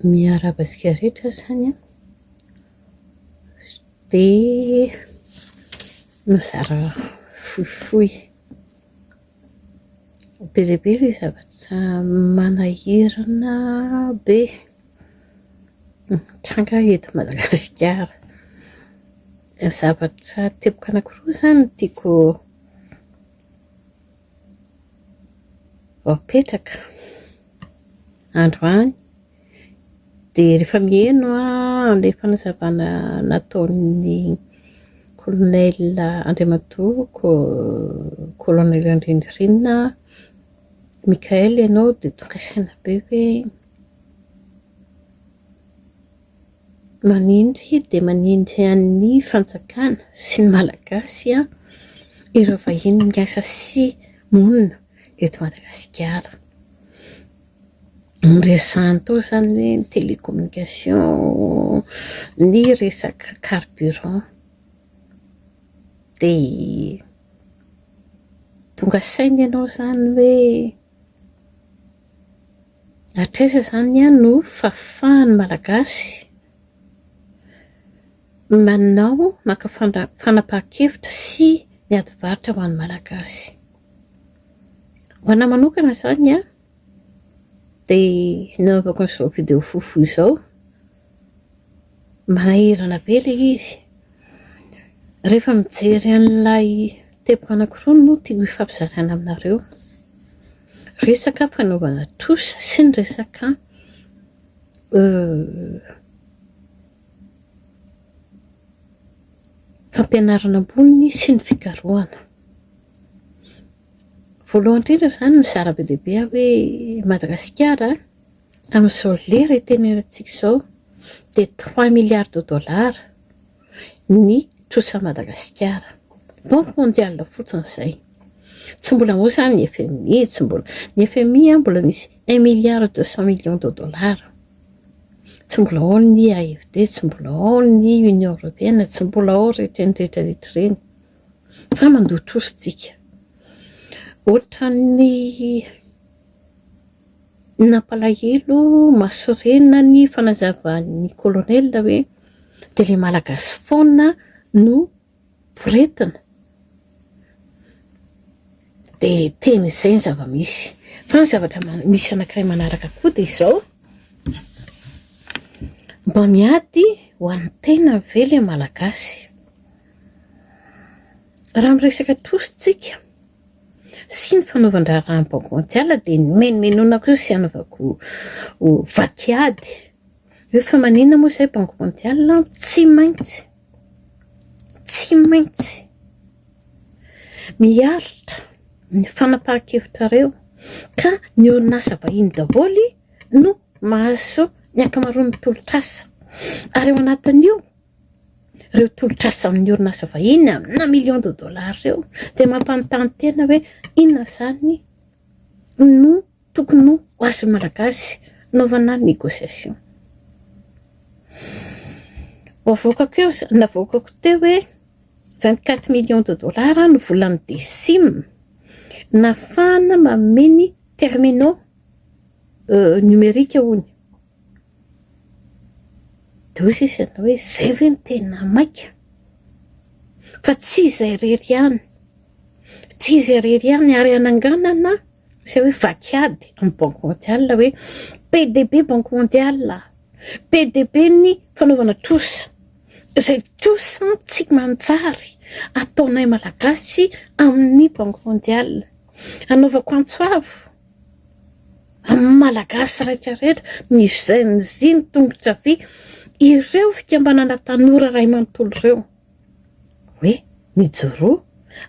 miarabasika rehetra zany a dia mizara fohifohy be dia be ilay zavatra manahirana be tranga eto Madagasikara. Zavatra teboka anankiroa zany tiako apetraka androany dia rehefa miheno ilay fanazavana nataon'ny colonel Andriamatoa colonel Andrinirina Mikael ianao dia tonga saina be hoe manindry dia manindry an'ny fanjakana sy ny malagasy ireo vahiny miasa sy monina eto Madagasikara. Niresahany tao zany hoe ny télécommunication, ny resaka carburant dia tonga saina ianao zany hoe hatraiza zany no fahafahan'ny malagasy manao maka fanapahan-kevitra sy miady varotra ho an'ny malagasy. Ho anahy manokana zany dia nanaovako an'izao vidéo fohifohy izao manahirana be ilay izy. Rehefa mijery an'ilay teboka anankiroa no tiako hifampizarana aminareo. Resaka fanaovana tosa sy ny resaka fampianarana ambony sy ny fikarohana. Voalohany indrindra zany mizara be dia be hoe Madagasikara amin'izao lera itenenantsika izao dia 3 milliards de dollars ny trosa Madagasikara. Banque mondiale fotsiny izay. Tsy mbola moa zany ny FMI, ny FMI mbola misy 1 milliard 200 millions de dollars. Tsy mbola ao ny AFD, tsy mbola ao ny Union Européenne, tsy mbola ao rehetra ireny. Fa mandoa trosa tsika. Ohatran'ny nampalahelo masorena ny fanazavan'ny colonel hoe dia ilay malagasy foana no boretina. Dia teny izay ny zava-misy. Fa ny zavatra misy anankiray manaraka koa dia izao. Mba miady ho an'ny tena ve ilay malagasy. Raha miresaka tositsika sy ny fanaovan-draharaha Banque mondiale dia ny menomenona koa sy anaovako vakiady. Hoe fa maninona moa izay Banque mondiale tsy maintsy miaritra ny fanapahan-kevitrareo ka ny orinasa vahiny daholo no mahazo ny ankamaroan'ny tolotrasa. Ary eo anatin'io ireo tolotrasa amin'ny orinasa vahiny amina millions de dollars eo dia mampanontany tena hoe inona zany no tokony ho azon'ny malagasy naovana négociation. Navoakako teo hoe 24 millions de dollars no volan'ny DSIM nahafahana mameny terminaux numérique hono. Dia hoy sisa hoe izay ve no tena maika. Fa tsy izay rery ihany ary ananganana izay hoe vakiady amin'ny Banque mondiale hoe PDB Banque mondiale, PDB ny fanaovana trosa. Izay trosa tsy manjary ataonay malagasy amin'ny Banque mondiale. Anaovako antsoavo amin'ny malagasy rehetrarehetra izay ny ziny tongotra vy ireo fikambanana tanora ray manontolo ireo hoe mijoro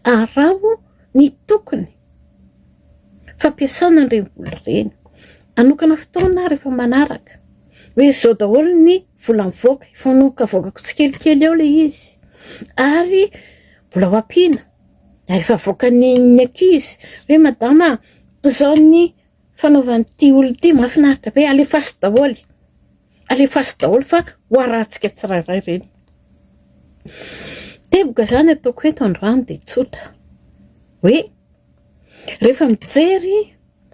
arao ny tokony fampiasana an'ireny vola ireny. Anokana fotoana rehefa manaraka hoe izao daholo ny vola mivoaka voakako tsikelikely eo ilay izy ary mbola ho ampiana. Rehefa voaka ny ankizy hoe madama izao ny fanaovan'ity olona ity mahafinaritra be alefaso daholo fa ho arahantsika tsirairay ireny. Teboka zany ataoko eto androany dia tsotra hoe rehefa mijery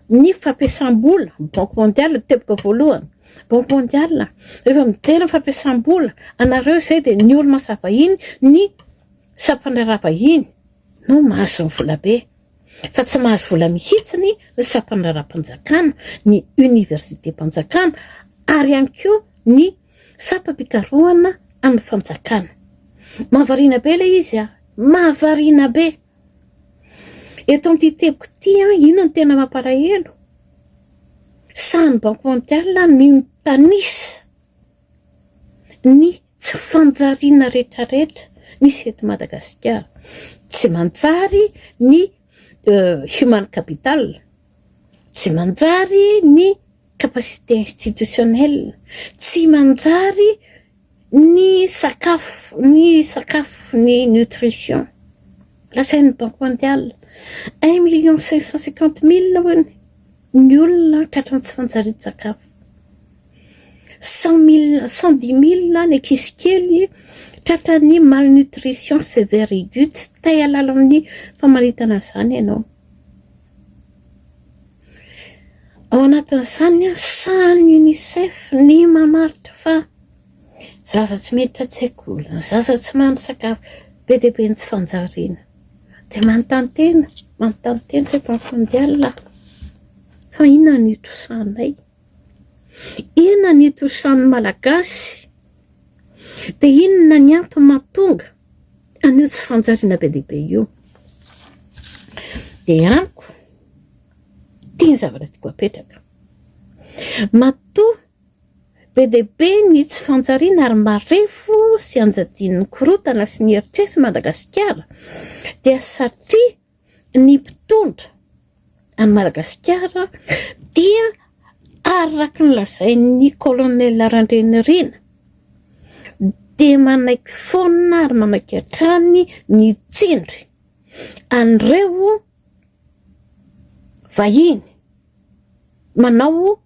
ny fampiasam-bola Banque mondiale teboka voalohany Banque mondiale, rehefa mijery fampiasam-bola, anareo izay dia ny olo-masa vahiny, ny sampandrara vahiny no mahazo ny vola be. Fa tsy mahazo vola mihitsiny ny sampandraram-panjakana, ny université-mpanjakana, ary ihany koa ny sampam-pikarohana amin'ny fanjakana. Mahavariana be ilay izy mahavariana be. Eto amin'ity teboko ity inona no tena mampalahelo? Sany Banque mondiale ny mitanisa ny tsy fanjariana rehetrarehetra misy eto Madagasikara. Tsy manjary ny human capital, tsy manjary ny capacité institutionnelle, tsy manjary ny sakafo, ny nutrition. Lasain'ny Banque mondiale 1,550,000 hono ny olona tratran'ny tsy fanjarian-tsakafo. 110,000 ny ankizy kely tratran'ny malnutrition sévère aiguë. Tsy tay halala amin'ny famaritana izany ianao. Ao anatin'izany sahan'ny UNICEF ny mamaritra fa zaza tsy miditra an-tsekoly, zaza tsy mahandro sakafo, be dia be ny tsy fanjariana. Dia manontany tena izay Banque mondiale fa inona ny itosanay? Inona ny itosan'ny malagasy? Dia inona ny antony mahatonga an'io tsy fanjariana be dia be io? Dia amiko tia zavatra tiako apetraka. Matoa be dia be ny tsy fanjariana ary marefo sy anjadin'ny korotana sy ny eritrerisy Madagasikara dia satria ny mpitondra any Madagasikara dia araka ny lazain'ny colonel Randrenirina dia manaiky foana ary manaiky hatrany ny tsindry an'ireo vahiny manao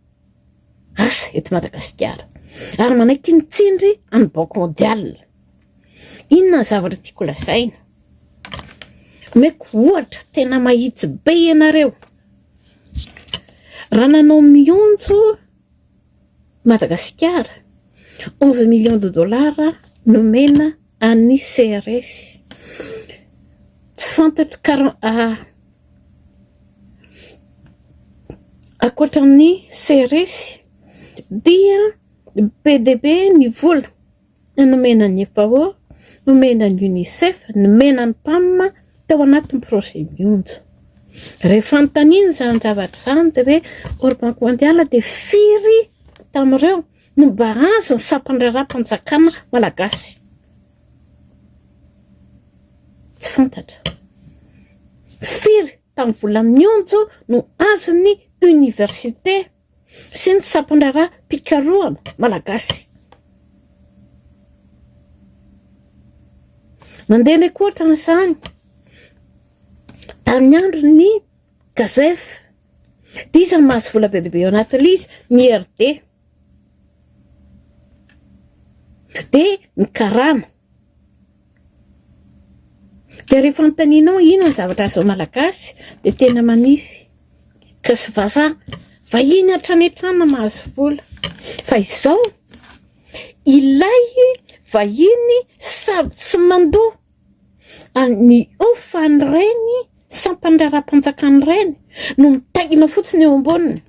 asa eto Madagasikara ary manaiky ny tsindry any Banque mondiale. Inona zavatra tiako lazaina? Meko ohatra tena mahitsy be ianareo. Raha nanao mionjo Madagasikara 11 millions de dollars nomena an'ny CRS. Tsy fantatro ankoatran'ny CRS dia PDB ny vola nomena ny FAO, nomena ny UNICEF, nomena ny PAM tao anatin'ny projet mionjo. Rehefa anontaniana izany zavatra izany dia hoe or Banque mondiale dia firy tamin'ireo no mba azo ny sampandraram-panjakana malagasy? Tsy fantatra. Firy tamin'ny vola mionjo no azo ny université sy ny sampandraram-pikarohana malagasy? Mandeha ndraiky ohatra n'izany tamin'ny andro ny gazef dia izy mahazo vola be dia be ao anatin'ilay izy ny RD dia ny karana. Dia rehefa anontanianao inona ny zavatra azo malagasy dia tena manify ka sy vazaha vahiny hatrany hatrany mahazo vola. Fa izao ilay vahiny sady tsy mandoa ny ofany reny sampandraram-panjakany reny no mitaingina fotsiny eo amboniny.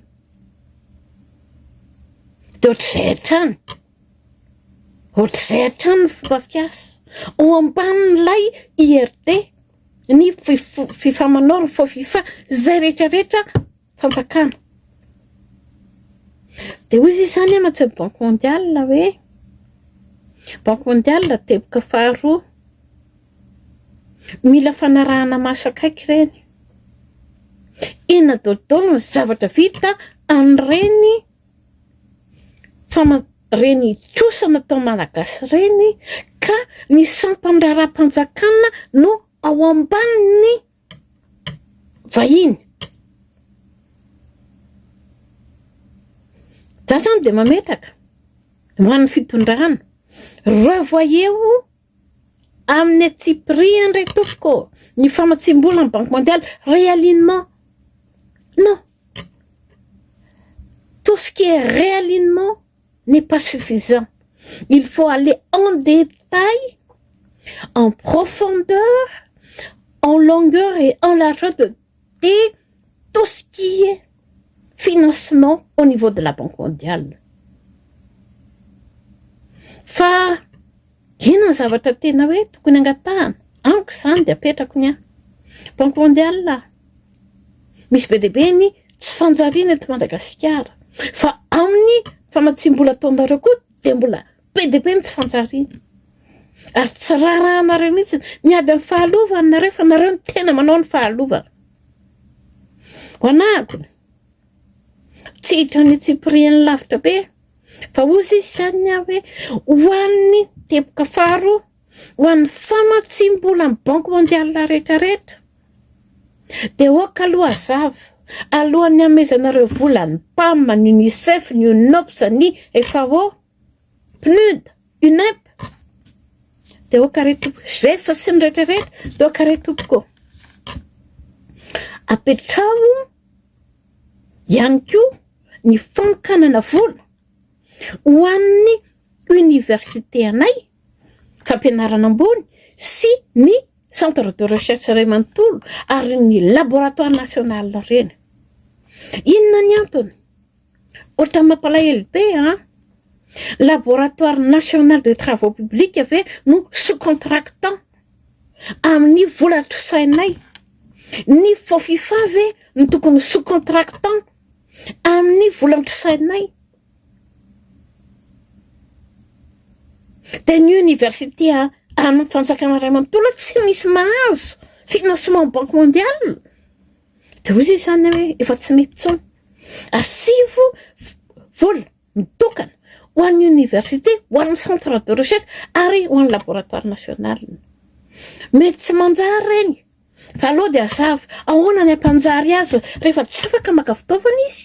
Dia ohatr'izay hatrany ny fomba fiasa ao ambanin'ilay IRD ny fifamanao fa fifa izay rehetrarehetra fanjakana. Dia hoy izy izany amatsain'ny Banque mondiale hoe Banque mondiale teboka faharoa mila fanarahana maso akaiky reny. Inona daodao ny zavatra vita an'ireny reny trosana tao malagasy reny ka ny sampandraram-panjakana no ao ambaniny vahiny. Za zany dia mametraka man'ny fitondrana revoyez-vous amin'ny atsipriany indray tompoko ny famatsim-bola ny Banque mondiale réalignement. Non, tout ce qui est réalignement n'est pas suffisant. Il faut aller en détail, en profondeur, en longueur et en largeur de tout ce qui est financement au niveau de la Banque mondiale. Fa inona zavatra tena hoe tokony angatahana amiko izany dia apetrako ny Banque mondiale. Misy be dia be ny tsy fanjariana eto Madagasikara, fa amin'ny famatsimbola ataonareo koa dia mbola be dia be ny tsy fanjariana. Ary tsy rarahanareo mihitsy miady amin'ny fahalovana nareo, fa nareo ny tena manao ny fahalovana. Ho anahako tsy hitrany Tsipriany lavitra be, fa ozy izy izany hoe ho an'ny teboka faharoa, ho an'ny famatsimbola amin'ny Banque mondiale rehetrarehetra, dia oka aloha azava alohan'ny hamezanareo vola ny PAM, ny UNICEF, ny UNOPS, ny FAO, PNUD, UNEP, dia oka retompoko zefa sy ny rehetrarehetra, dia oka retompoko apetrao ihany koa ny fankanana vola ho an'ny université anay, fampianarana ambony, sy ny centre de recherche iray manontolo ary ny laboratoire national reny. Inona ny antony? Ohatra mampalahelo be, laboratoire national de travaux publics ave no sous-contractant amin'ny vola trosainay. Ny FOFIFA ve no tokony sous-contractant amin'ny vola trosainay. Dia ny université amin'ny fanjakana iray manontolo tsy misy mahazo financement Banque mondiale. Dia hoy izany hoe efa tsy mety intsony. Asivo vola mitokana ho an'ny université, ho an'ny centre de recherche ary ho an'ny laboratoire national. Mety tsy manjary reny, fa aloha dia azava ahoana ny ampanjary azy rehefa tsy afaka maka fitaovana izy,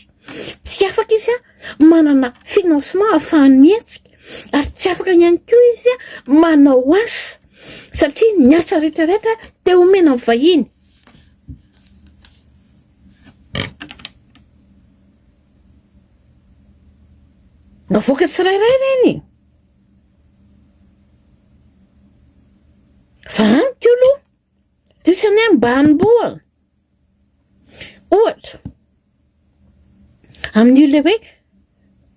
tsy afaka izy manana financement ahafahany mihetsika, ary tsy afaka ihany koa izy manao asa, satria ny asa rehetrarehetra dia omena amin'ny vahiny. Navoaka tsirairay reny. Fa amiko aloha tisany mba hanomboana. Ohatra amin'io hoe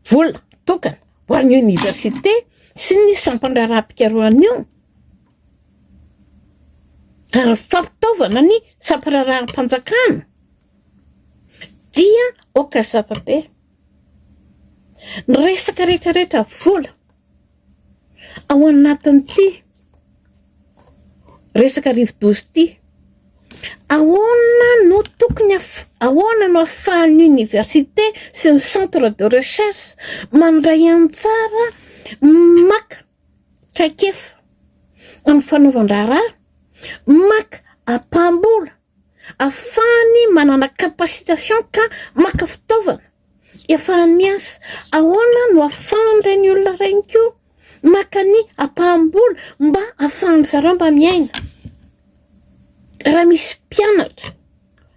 vola tokana ho an'ny université sy ny sampandraraha-pikarohana io, ary fampitaovana ny sampandraraha-mpanjakana, dia oka zava-be. Ny resaka rehetrarehetra vola ao anatin'ity resaka rivo-dozy ity, ahoana no tokony ahoana no ahafahan'ny université sy ny centre de recherche mandray antsara maka traikefa amin'ny fanaovan-draharaha, maka apambola ahafahany manana capacitation ka maka fitaovana ahafahany miasa. Ahoana no ahafahan'ireny olona ireny koa maka ny apambola mba ahafahany zareo mba miaina. Raha misy mpianatra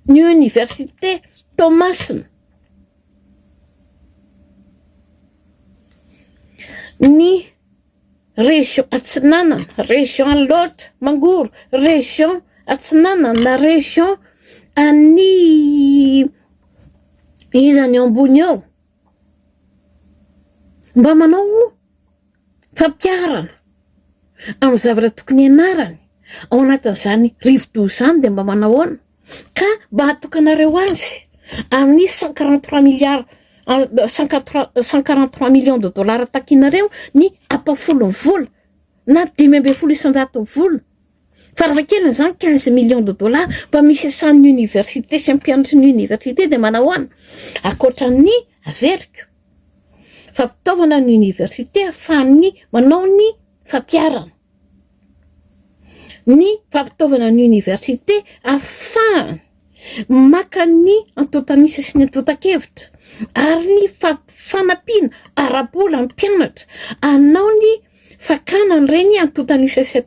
ny université Thomasina, ny région Atsinanana, région Loatra Mangoro, région Atsinanana na région any izany ambony ao, mba manao fampiarana amin'ny zavatra tokony ianarany ao anatin'izany rivo-dozy izany, dia mba manao ahoana ka mba hatokanareo azy amin'ny 143 millions de dollars takinareo ny apafolo ny vola na 500 vola, farafahakeliny izany 15 millions de dollars mba misy asan'ny université sy mpianatry ny université. Dia manao ahoana akoatran'ny averiko fampitaovana ny université ahafahany manao ny fampiarana, ny fampitaovana ny université ahafahany maka ny antotanisa sy ny antotan-kevitra, ary ny fanampiana ara-bola amin'ny mpianatra anao ny fakanany reny antotanisa sy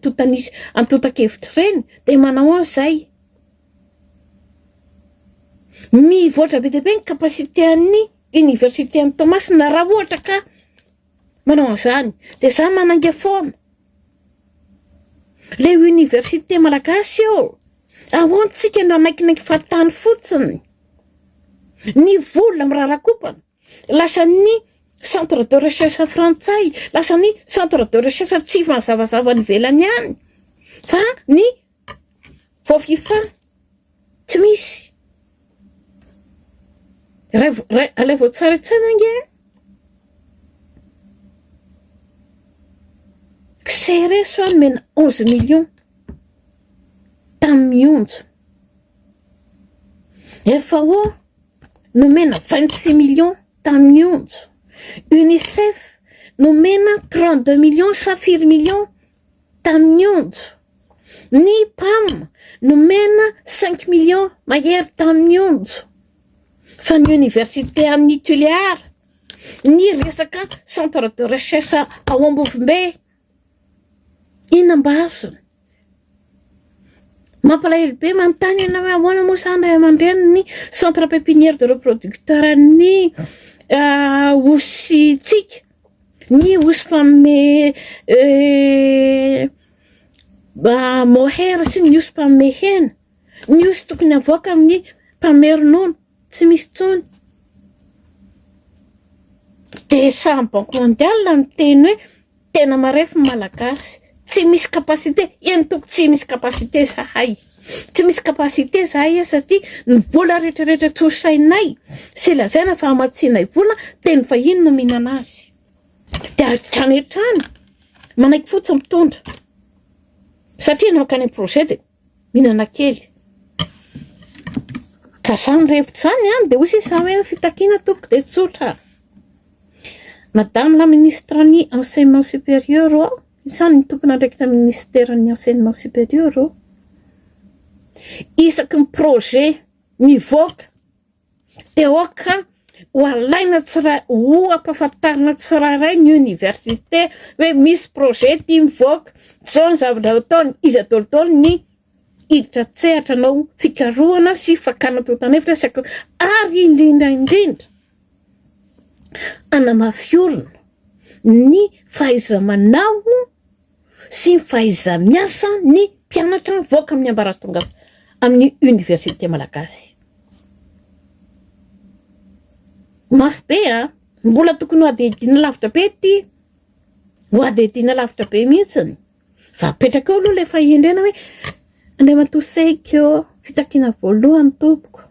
antotan-kevitra reny. Dia manao an'izay mivoatra be dia be ny kapasité an'ny université an'ny Thomasina raha ohatra ka manao an'izany dia za mananga foana le université malagasy eo ahoantsika no anaikinaiky fahatany fotsiny ny vola mirarakopana lasa ny centre de recherche frantsay lasa ny centre de recherche tsy fanzavazava ny velany ihany fa ny vao fifa tsy misy alay vao tsaratsara nge CRS hoany mena 11 millions tamin'ny onjo FAO nomena 26 millions tamin'ny onjo UNICEF nomena 32 millions safiry millions tamin'ny onjo ny PAM nomena 5 millions mahery tamin'ny onjo fa ny université amin'ny Tuléar ny resaka centre de recherche ao Ambovimbe inambazona mampalahelo be manontany ianao hoe ahoana moa zany ray aman-dreny ny centre pépinière de reproducteur ny ositsika ny osy mpamme mohair sy ny osy mpamme hena ny osy tokony avoaka amin'ny mpamme ronono tsy misy tsony dia samy banque mondiale miteny hoe tena marefy malagasy tsy misy kapasité eny toko tsy misy kapasité zahay tsy misy kapasité zahay satria ny vola rehetrarehetra tosainay sy lazaina fa hamatsinay vola teny vahiny no mihinana azy dia hatrany manaiky fotsy mitondra satria nankany projet dia mihinana kely ka zany rehetra zany any dia hoy sa hoe fitakiana tompoko dia tsotra madame la ministre ny enseignement supérieur ao isany ny tompona ndraiky tamin'ny ministère ny enseignement supérieur ao isaky ny projet mivoaka dia oka ho alaina tsiray ho ampahafantarina tsirairay ny université hoe misy projet ty mivoaka zao ny zavatra ataony izy atolotolo ny hiditra tsehatra anao fikarohana sy fakana totanevitra sy ary indrindra anamafiorina ny fahaiza-manao sy ny fahaiza-miasa ny mpianatra mivoaka amin'ny ambaratonga amin'ny université malagasy mafy be mbola tokony ho adihadiana lavitra be ty ho adihadiana lavitra be mihitsiny fa apetraka eo aloha le fahendrena hoe Andriamantosaiko fitakiana voalohany tompoko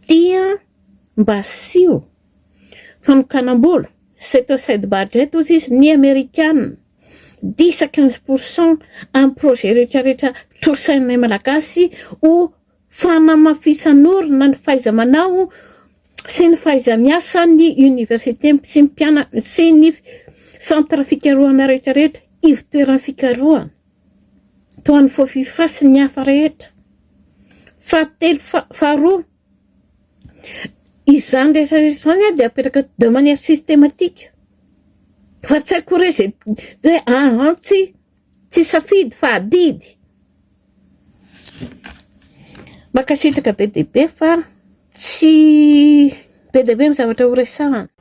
dia mba sio fanokanam-bola set aside budget ozy izy ny Amerikana 10 à 15% amin'ny projet rehetrarehetra tosainay malagasy ho fanamafisan'orina ny fahaiza-manao sy ny fahaiza-miasa ny université sy mpianatra sy ny centre fikarohana rehetrarehetra ivitoerana fikarohana toan'ny fofifa sy ny hafa rehetra fahatelo faharoa izany rehetrarehetra zany dia apetraka de manière systématique fa tsy haiko re zay hoe tsy safidy fa adidy makasitraka be dia be fa tsy be dia be ny zavatra ho resahana